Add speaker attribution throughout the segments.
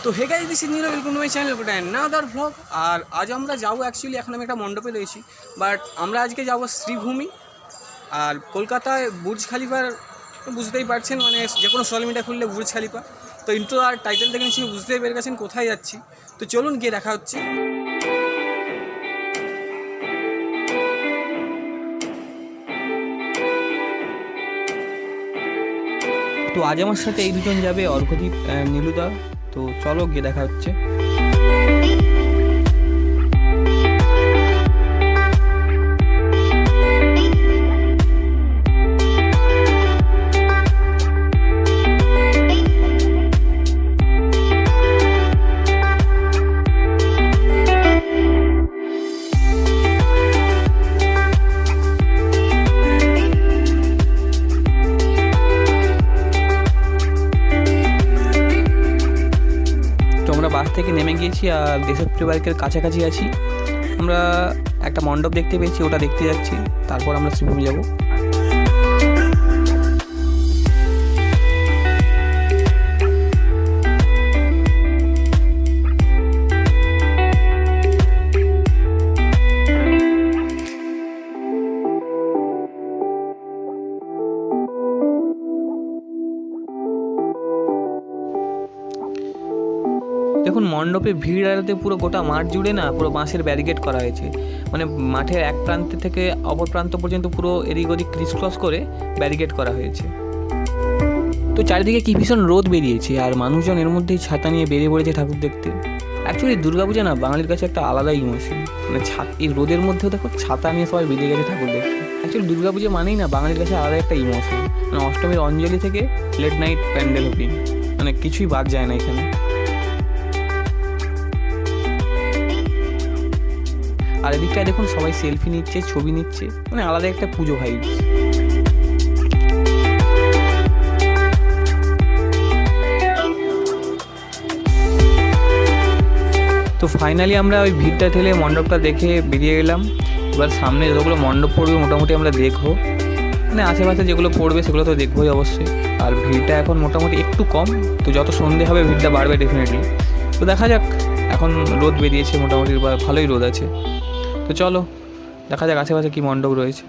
Speaker 1: তো hey guys, this is Niloy, welcome to my channel another vlog. আর আজ আমরা যাবো, অ্যাকচুয়ালি এখন আমি একটা মণ্ডপে রয়েছি, বাট আমরা আজকে যাব শ্রীভূমি। আর কলকাতায় বুর্জ খালিফার বুঝতেই পারছেন, মানে যে কোনো সোশ্যাল মিডিয়া খুললে বুর্জ খালিফা। তো ইন্ট্রো আর টাইটেল থেকে নিশ্চয়ই বুঝতেই পেরে গেছেন কোথায় যাচ্ছি। তো চলুন গিয়ে দেখা হচ্ছে। তো আজ আমার সাথে এই দুজন যাবে, অর্ঘদীপ নীলুদা। তো চলো গিয়ে দেখা হচ্ছে। বাস থেকে নেমে গিয়েছি আর দেশপ্রি পার্কের কাছাকাছি আছি। আমরা একটা মণ্ডপ দেখতে পেয়েছি, ওটা দেখতে যাচ্ছি, তারপর আমরা শ্রীভূমি যাব। দেখুন, মণ্ডপে ভিড় এড়াতে পুরো গোটা মাঠ জুড়ে না পুরো বাঁশের ব্যারিকেড করা হয়েছে। মানে মাঠের এক প্রান্ত থেকে অপর প্রান্ত পর্যন্ত পুরো এদিক ওদিক ক্রিস ক্রস করে ব্যারিকেড করা হয়েছে। তো চারিদিকে কি ভীষণ রোদ বেরিয়েছে, আর মানুষজন এর মধ্যেই ছাতা নিয়ে বেরিয়ে পড়েছে ঠাকুর দেখতে। অ্যাকচুয়ালি দুর্গাপূজা না বাঙালির কাছে একটা আলাদাই ইমোশন। মানে এই রোদের মধ্যেও দেখো ছাতা নিয়ে সবাই বেরিয়ে গেছে ঠাকুর দেখতে। অ্যাকচুয়ালি দুর্গাপূজা মানেই না বাঙালির কাছে আলাদা একটা ইমোশন। মানে অষ্টমীর অঞ্জলি থেকে লেট নাইট প্যান্ডেল ওপেনিং, মানে কিছুই বাদ যায় না এখানে। আর এদিকটায় দেখুন সবাই সেলফি নিচ্ছে, ছবি নিচ্ছে, মানে আলাদা একটা পুজো ভাইবস। তো ফাইনালি আমরা ওই ভিড়টা ঠেলে মণ্ডপটা দেখে বেরিয়ে গেলাম। এবার সামনে যতগুলো মণ্ডপ পড়বে মোটামুটি আমরা দেখবো, মানে আশেপাশে যেগুলো পড়বে সেগুলো তো দেখবোই অবশ্যই। আর ভিড়টা এখন মোটামুটি একটু কম, তো যত সন্ধে হবে ভিড়টা বাড়বে ডেফিনেটলি। তো দেখা যাক, এখন রোদ বেরিয়েছে মোটামুটি, ভালোই রোদ আছে। তো চলো দেখা যাক আশেপাশে কী মণ্ডপ রয়েছে।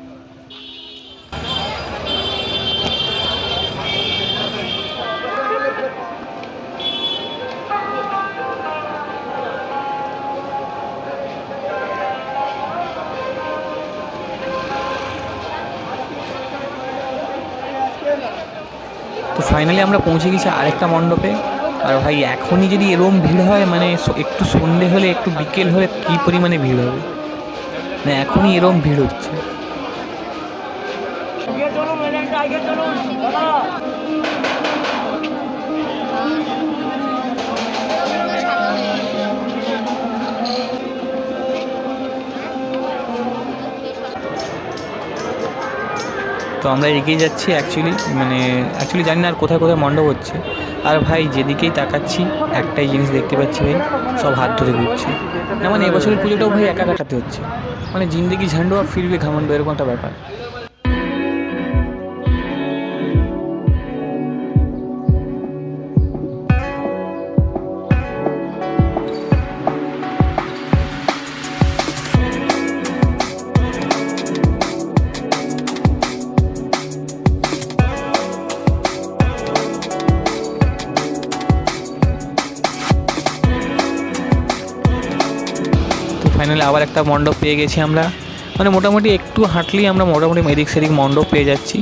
Speaker 1: তো ফাইনালি আমরা পৌঁছে গেছি আরেকটা মণ্ডপে। আর ভাই এখনই যদি এরকম ভিড় হয়, মানে একটু সন্ধে হলে একটু বিকেল হলে কী পরিমাণে ভিড় হবে, মানে এখনই এরকম ভিড় হচ্ছে। তো আমরা এগিয়ে যাচ্ছি অ্যাকচুয়ালি জানি না আর কোথায় কোথায় মণ্ডপ হচ্ছে। আর ভাই যেদিকেই তাকাচ্ছি একটাই জিনিস দেখতে পাচ্ছি ভাই, সব হাত ধরে ঘুরছে। না মানে এবছরের পুজোটাও ভাই একা কাটাতে হচ্ছে, মানে জিন্দেগি ঝান্ডু আর ফিরবে ঘামন্ড, এরকম একটা ব্যাপার। ফাইনালি আবার একটা মণ্ডপ পেয়ে গেছি আমরা, মানে মোটামুটি একটু হাঁটলেই আমরা মোটামুটি এদিক সেদিক মণ্ডপ পেয়ে যাচ্ছি।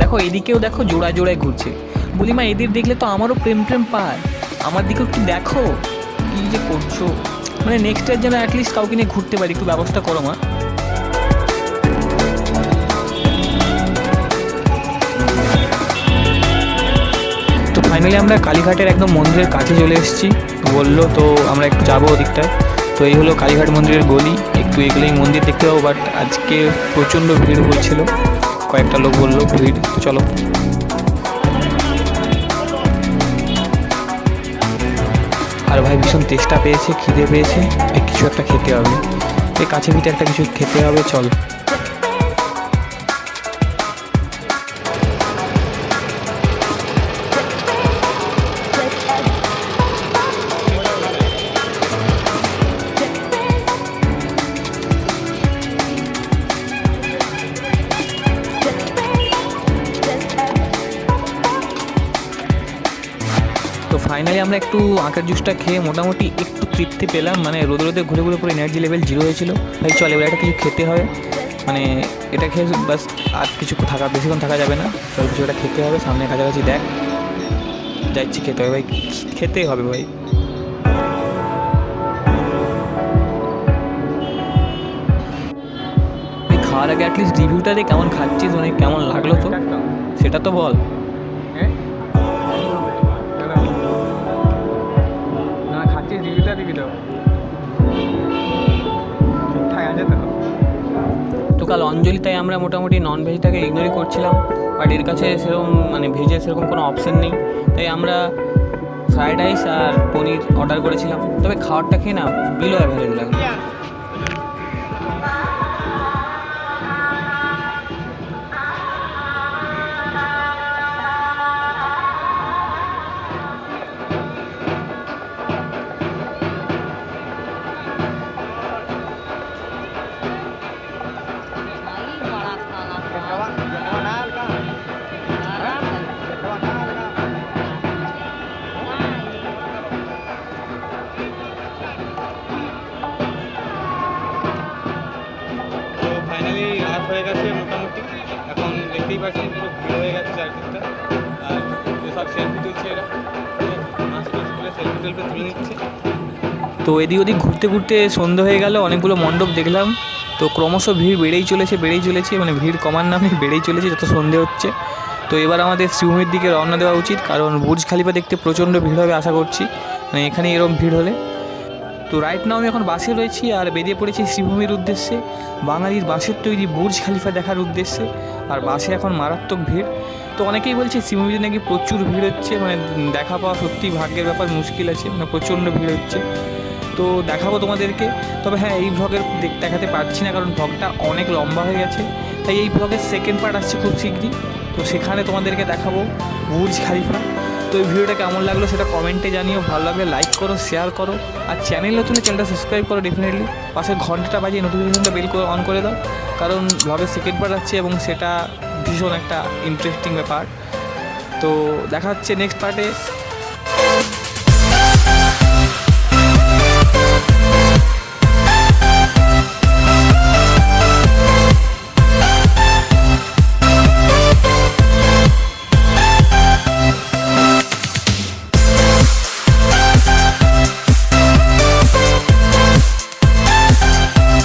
Speaker 1: দেখো এদিকেও দেখো জোড়ায় জোড়ায় ঘুরছে। বলি মা, এদের দেখলে তো আমারও প্রেম পায়, আমার দিকেও একটু দেখো কী যে করছো। মানে নেক্সট ইয়ার যেন অ্যাটলিস্ট কাউকে নিয়ে ঘুরতে পারি, একটু ব্যবস্থা করো মা। তো ফাইনালি আমরা কালীঘাটের একদম মন্দিরের কাছে চলে এসেছি। বললো তো আমরা একটু যাবো ওদিকটায়। তো এই হলো কালীঘাট মন্দিরের গলি, একটু এগুলোই মন্দির দেখতে পাবো। বাট আজকে প্রচণ্ড ভিড় হচ্ছিল, কয়েকটা লোক বললো ভিড়। তো চলো। আর ভাই ভীষণ তেষ্টা পেয়েছে, খিদে পেয়েছে, কিছু একটা খেতে হবে। এই কাছে পিঠে একটা কিছু খেতে হবে, চল। তো ফাইনালি আমরা একটু আখের জুসটা খেয়ে মোটামুটি একটু তৃপ্তি পেলাম। মানে রোদে রোদে ঘুরে ঘুরে পুরো এনার্জি লেভেল জিরো হয়েছিল। ভাই চল এবার একটা কিছু খেতে হবে, মানে এটা খেয়ে বাস আর কিছু বেশিক্ষণ থাকা যাবে না। চল কিছু একটা খেতে হবে, সামনে কাছাকাছি দেখ, যাচ্ছি খেতে হবে ভাই, খেতেই হবে ভাই। খাওয়ার আগে অ্যাটলিস্ট রিভিউটা দিয়ে কেমন খাচ্ছিস, মানে কেমন লাগলো তো সেটা তো বল। তো কাল অঞ্জলি, তাই আমরা মোটামুটি নন ভেজটাকে ইগনোরই করছিলাম, বাট এর কাছে সেরকম মানে ভেজের সেরকম কোনো অপশান নেই, তাই আমরা ফ্রায়েড রাইস আর পনির অর্ডার করেছিলাম। তবে খাবারটা খেয়ে না বিলো অ্যাভারেজ লাগলো।
Speaker 2: ফাইনালি রাত হয়ে গেছে মোটামুটি, এখন দেখতেই পাচ্ছেন পুরো ভিড় হয়ে গেছে চারদিকটা। আর সব সেলফি তুলছে, এরা মাস্ক করে সেলফি টেলফি তুলে নিচ্ছে।
Speaker 1: তো এদিক ওদিক ঘুরতে ঘুরতে সন্ধ্যে হয়ে গেল, অনেকগুলো মণ্ডপ দেখলাম। তো ক্রমশ ভিড় বেড়েই চলেছে, মানে ভিড় কমার নামে বেড়েই চলেছে যত সন্ধে হচ্ছে। তো এবার আমাদের শ্রীভূমির দিকে রওনা দেওয়া উচিত, কারণ বুর্জ খালিফা দেখতে প্রচণ্ড ভিড় হবে আশা করছি, মানে এখানে এরকম ভিড় হলে। তো রাইট নাও আমি এখন বাসে রয়েছি আর বেরিয়ে পড়েছি শ্রীভূমির উদ্দেশ্যে, বাঙালির বাসের তৈরি বুর্জ খালিফা দেখার উদ্দেশ্যে। আর বাসে এখন মারাত্মক ভিড়। তো অনেকেই বলছে শ্রীভূমিতে নাকি প্রচুর ভিড় হচ্ছে, মানে দেখা পাওয়া সত্যি ভাগ্যের ব্যাপার, মুশকিল আছে, মানে প্রচণ্ড ভিড় হচ্ছে। তো দেখাবো তোমাদেরকে। তবে হ্যাঁ, এই ভ্লগের দেখাতে পারছি না, কারণ ভ্লগটা অনেক লম্বা হয়ে গেছে, তাই এই ভ্লগের সেকেন্ড পার্ট আসছে খুব শীঘ্রই। তো সেখানে তোমাদেরকে দেখাবো বুর্জ খালিফা। তো এই ভিডিওটা কেমন লাগলো সেটা কমেন্টে জানিও, ভালো লাগলে লাইক করো, শেয়ার করো, আর চ্যানেল নতুন চ্যানেলটা সাবস্ক্রাইব করো ডেফিনেটলি। পাশে ঘন্টাটা বাজিয়ে নোটিফিকেশনটা বেল করে অন করে দাও, কারণ ভ্লগের সেকেন্ড পার্ট আসছে এবং সেটা ভীষণ একটা ইন্টারেস্টিং ব্যাপার। তো দেখা হচ্ছে নেক্সট পার্টে।